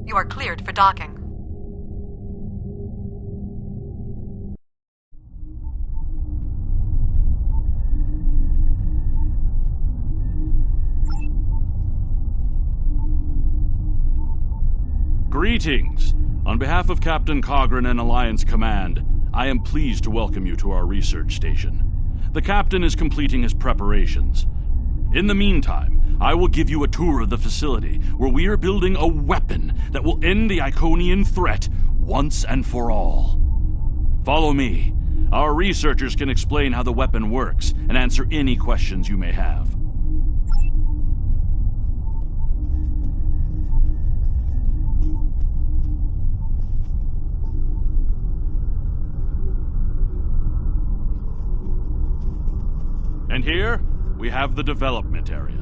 You are cleared for docking. Greetings! On behalf of Captain Cogran and Alliance Command, I am pleased to welcome you to our research station. The Captain is completing his preparations. In the meantime, I will give you a tour of the facility where we are building a weapon that will end the Iconian threat once and for all. Follow me. Our researchers can explain how the weapon works and answer any questions you may have. And here, we have the development area.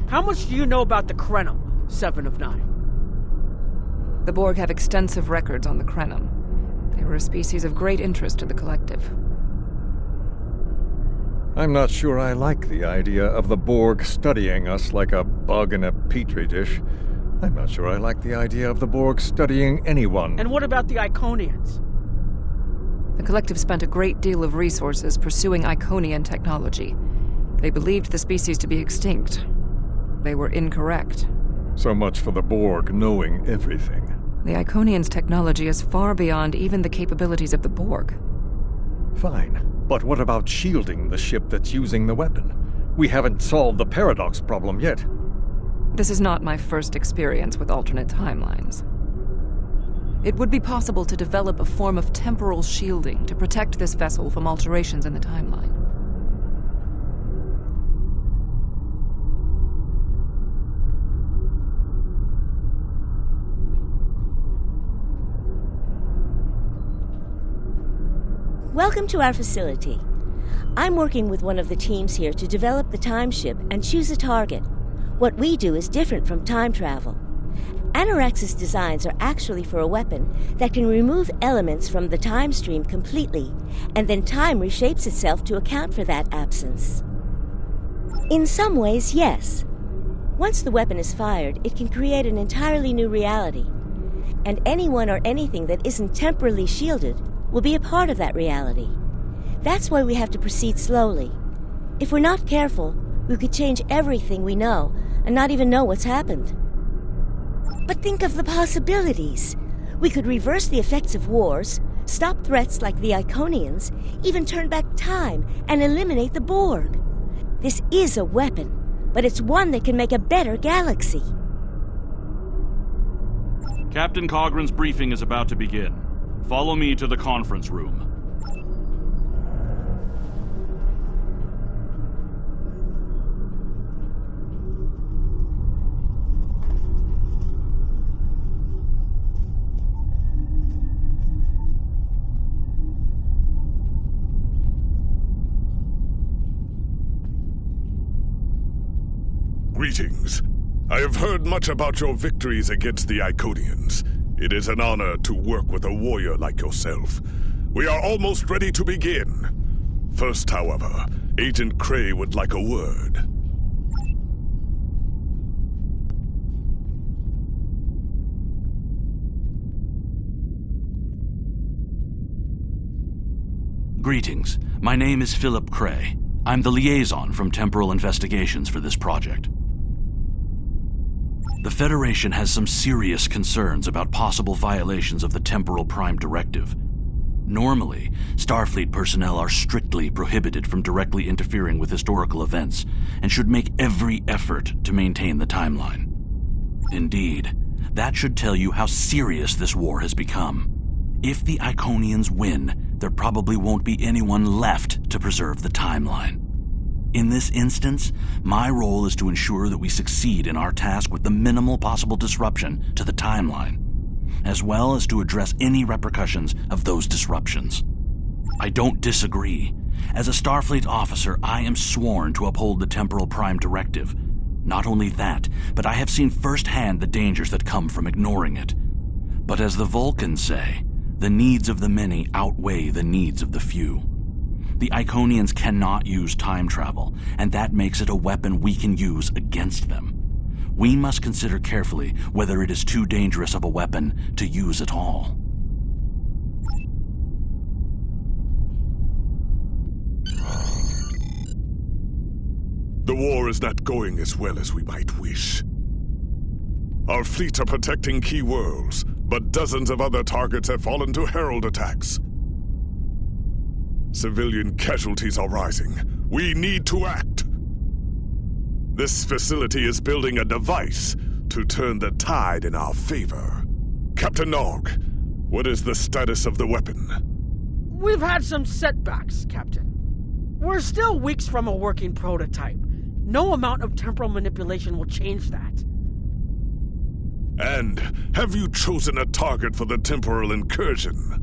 How much do you know about the Krenim, 7 of 9? The Borg have extensive records on the Krenim. They were a species of great interest to the Collective. I'm not sure I like the idea of the Borg studying us like a bug in a petri dish. I'm not sure I like the idea of the Borg studying anyone. And what about the Iconians? The Collective spent a great deal of resources pursuing Iconian technology. They believed the species to be extinct. They were incorrect. So much for the Borg knowing everything. The Iconians' technology is far beyond even the capabilities of the Borg. Fine, but what about shielding the ship that's using the weapon? We haven't solved the paradox problem yet. This is not my first experience with alternate timelines. It would be possible to develop a form of temporal shielding to protect this vessel from alterations in the timeline. Welcome to our facility. I'm working with one of the teams here to develop the time ship and choose a target. What we do is different from time travel. Anorax's designs are actually for a weapon that can remove elements from the time stream completely, and then time reshapes itself to account for that absence. In some ways, yes. Once the weapon is fired, it can create an entirely new reality, and anyone or anything that isn't temporally shielded will be a part of that reality. That's why we have to proceed slowly. If we're not careful, we could change everything we know and not even know what's happened. But think of the possibilities. We could reverse the effects of wars, stop threats like the Iconians, even turn back time and eliminate the Borg. This is a weapon, but it's one that can make a better galaxy. Captain Cogran's briefing is about to begin. Follow me to the conference room. Greetings. I have heard much about your victories against the Iconians. It is an honor to work with a warrior like yourself. We are almost ready to begin. First, however, Agent Cray would like a word. Greetings. My name is Philip Cray. I'm the liaison from Temporal Investigations for this project. The Federation has some serious concerns about possible violations of the Temporal Prime Directive. Normally, Starfleet personnel are strictly prohibited from directly interfering with historical events and should make every effort to maintain the timeline. Indeed, that should tell you how serious this war has become. If the Iconians win, there probably won't be anyone left to preserve the timeline. In this instance, my role is to ensure that we succeed in our task with the minimal possible disruption to the timeline, as well as to address any repercussions of those disruptions. I don't disagree. As a Starfleet officer, I am sworn to uphold the Temporal Prime Directive. Not only that, but I have seen firsthand the dangers that come from ignoring it. But as the Vulcans say, the needs of the many outweigh the needs of the few. The Iconians cannot use time travel, and that makes it a weapon we can use against them. we must consider carefully whether it is too dangerous of a weapon to use at all. The war is not going as well as we might wish. Our fleet are protecting key worlds, but dozens of other targets have fallen to Herald attacks. Civilian casualties are rising. We need to act. This facility is building a device to turn the tide in our favor. Captain Nog, what is the status of the weapon? We've had some setbacks, Captain. We're still weeks from a working prototype. No amount of temporal manipulation will change that. And have you chosen a target for the temporal incursion?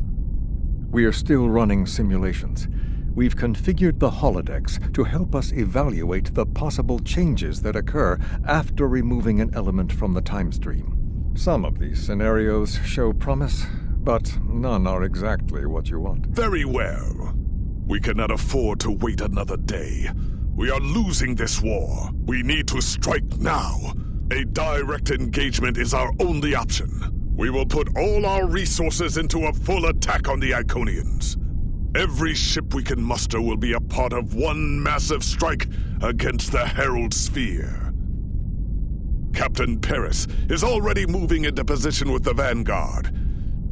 We are still running simulations. We've configured the holodecks to help us evaluate the possible changes that occur after removing an element from the time stream. Some of these scenarios show promise, but none are exactly what you want. Very well. We cannot afford to wait another day. We are losing this war. We need to strike now. A direct engagement is our only option. We will put all our resources into a full attack on the Iconians. Every ship we can muster will be a part of one massive strike against the Herald Sphere. Captain Paris is already moving into position with the Vanguard.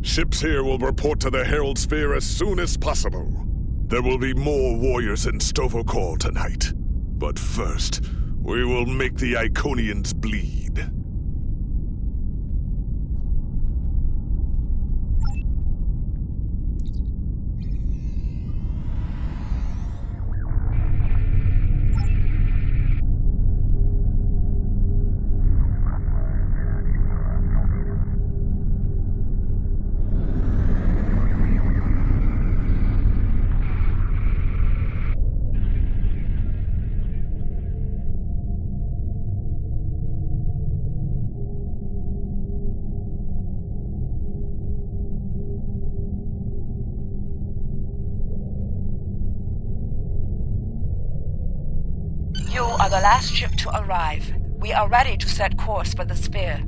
Ships here will report to the Herald Sphere as soon as possible. There will be more warriors in Sto-vo-kor tonight. But first, we will make the Iconians bleed. You are the last ship to arrive. We are ready to set course for the Sphere.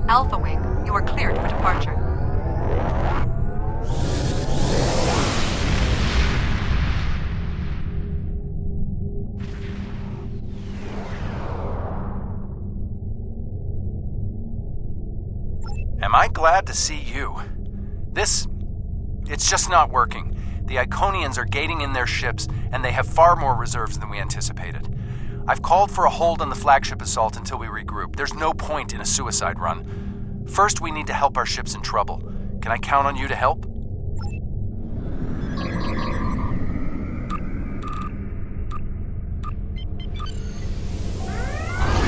Alpha Wing, you are cleared for departure. Am I glad to see you? It's just not working. The Iconians are gating in their ships, and they have far more reserves than we anticipated. I've called for a hold on the flagship assault until we regroup. There's no point in a suicide run. First, we need to help our ships in trouble. Can I count on you to help?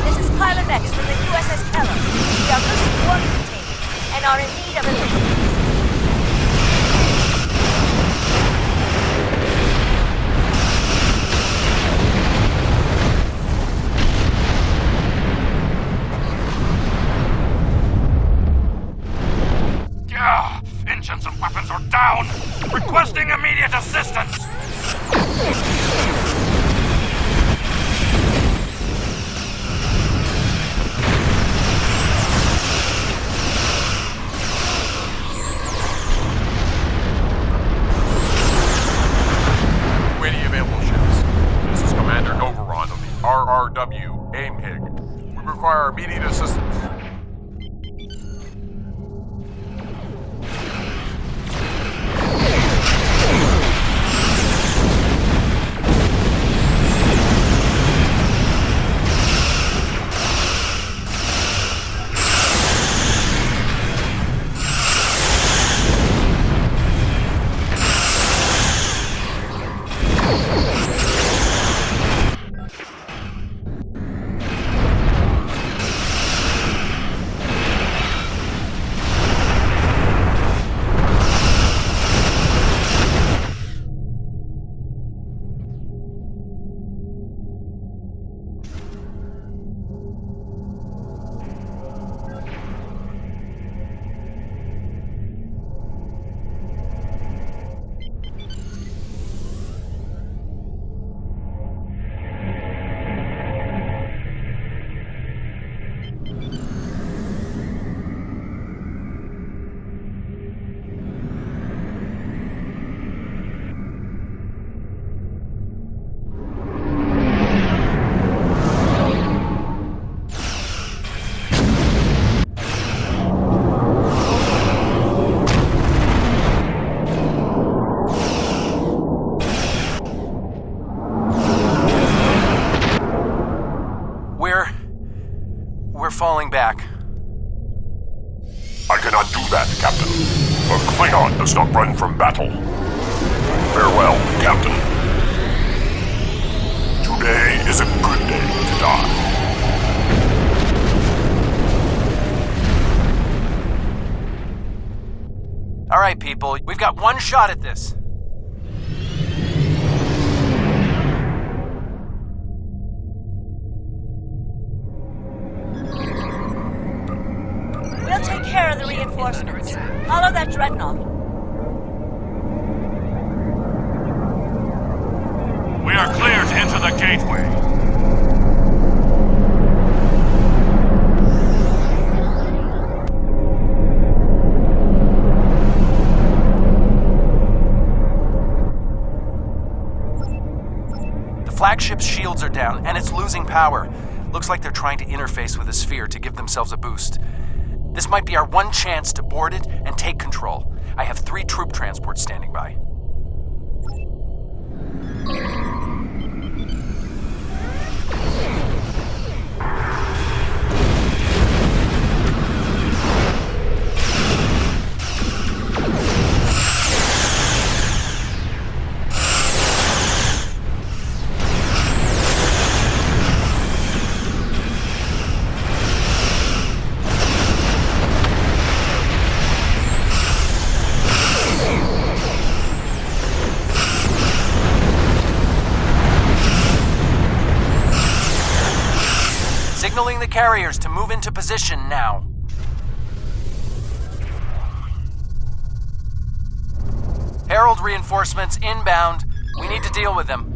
This is Pilot X from the USS Keller. We are losing war containment and are in need of assistance. Engines and weapons are down! Requesting immediate assistance! To any available ships. This is Commander Novaron of the RRW AIMHIG. We require immediate assistance. Let's not run from battle. Farewell, Captain. Today is a good day to die. All right, people, we've got one shot at this. We'll take care of the reinforcements. Follow that dreadnought. We are clear to enter the gateway. The flagship's shields are down, and it's losing power. Looks like they're trying to interface with the sphere to give themselves a boost. This might be our one chance to board it and take control. I have 3 troop transports standing by. Signaling the carriers to move into position now. Herald reinforcements inbound. We need to deal with them.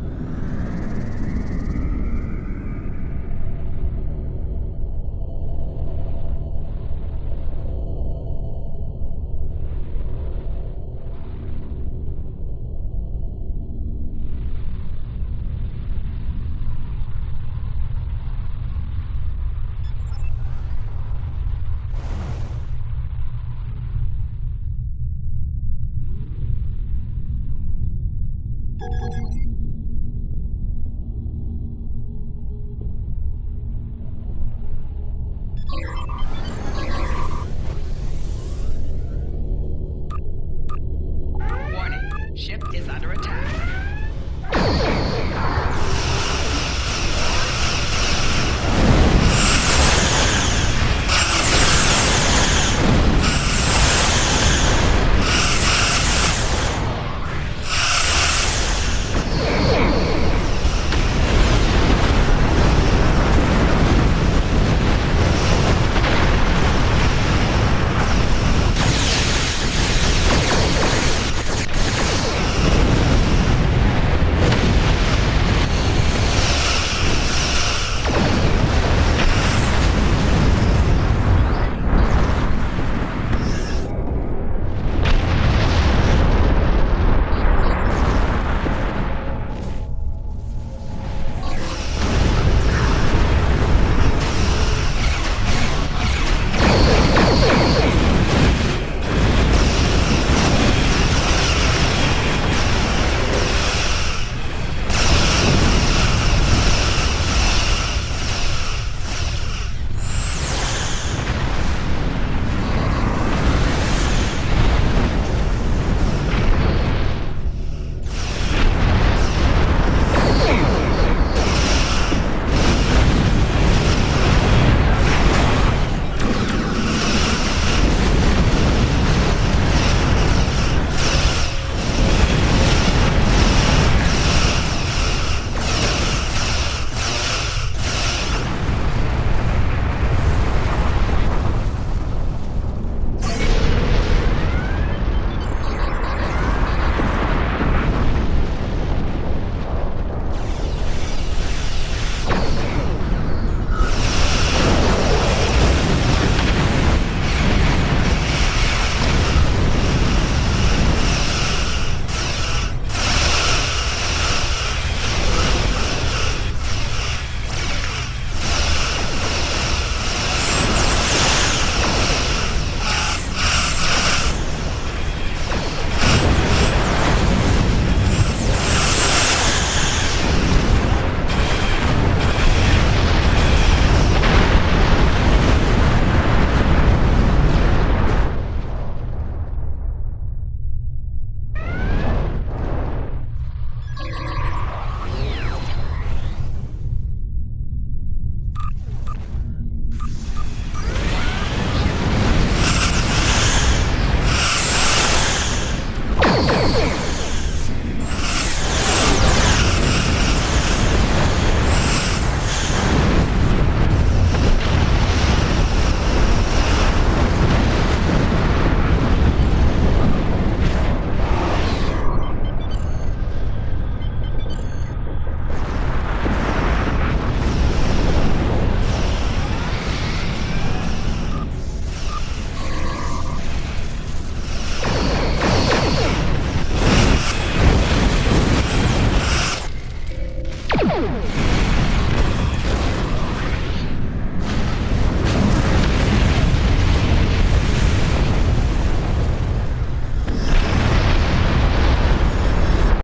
Warning, ship is under attack.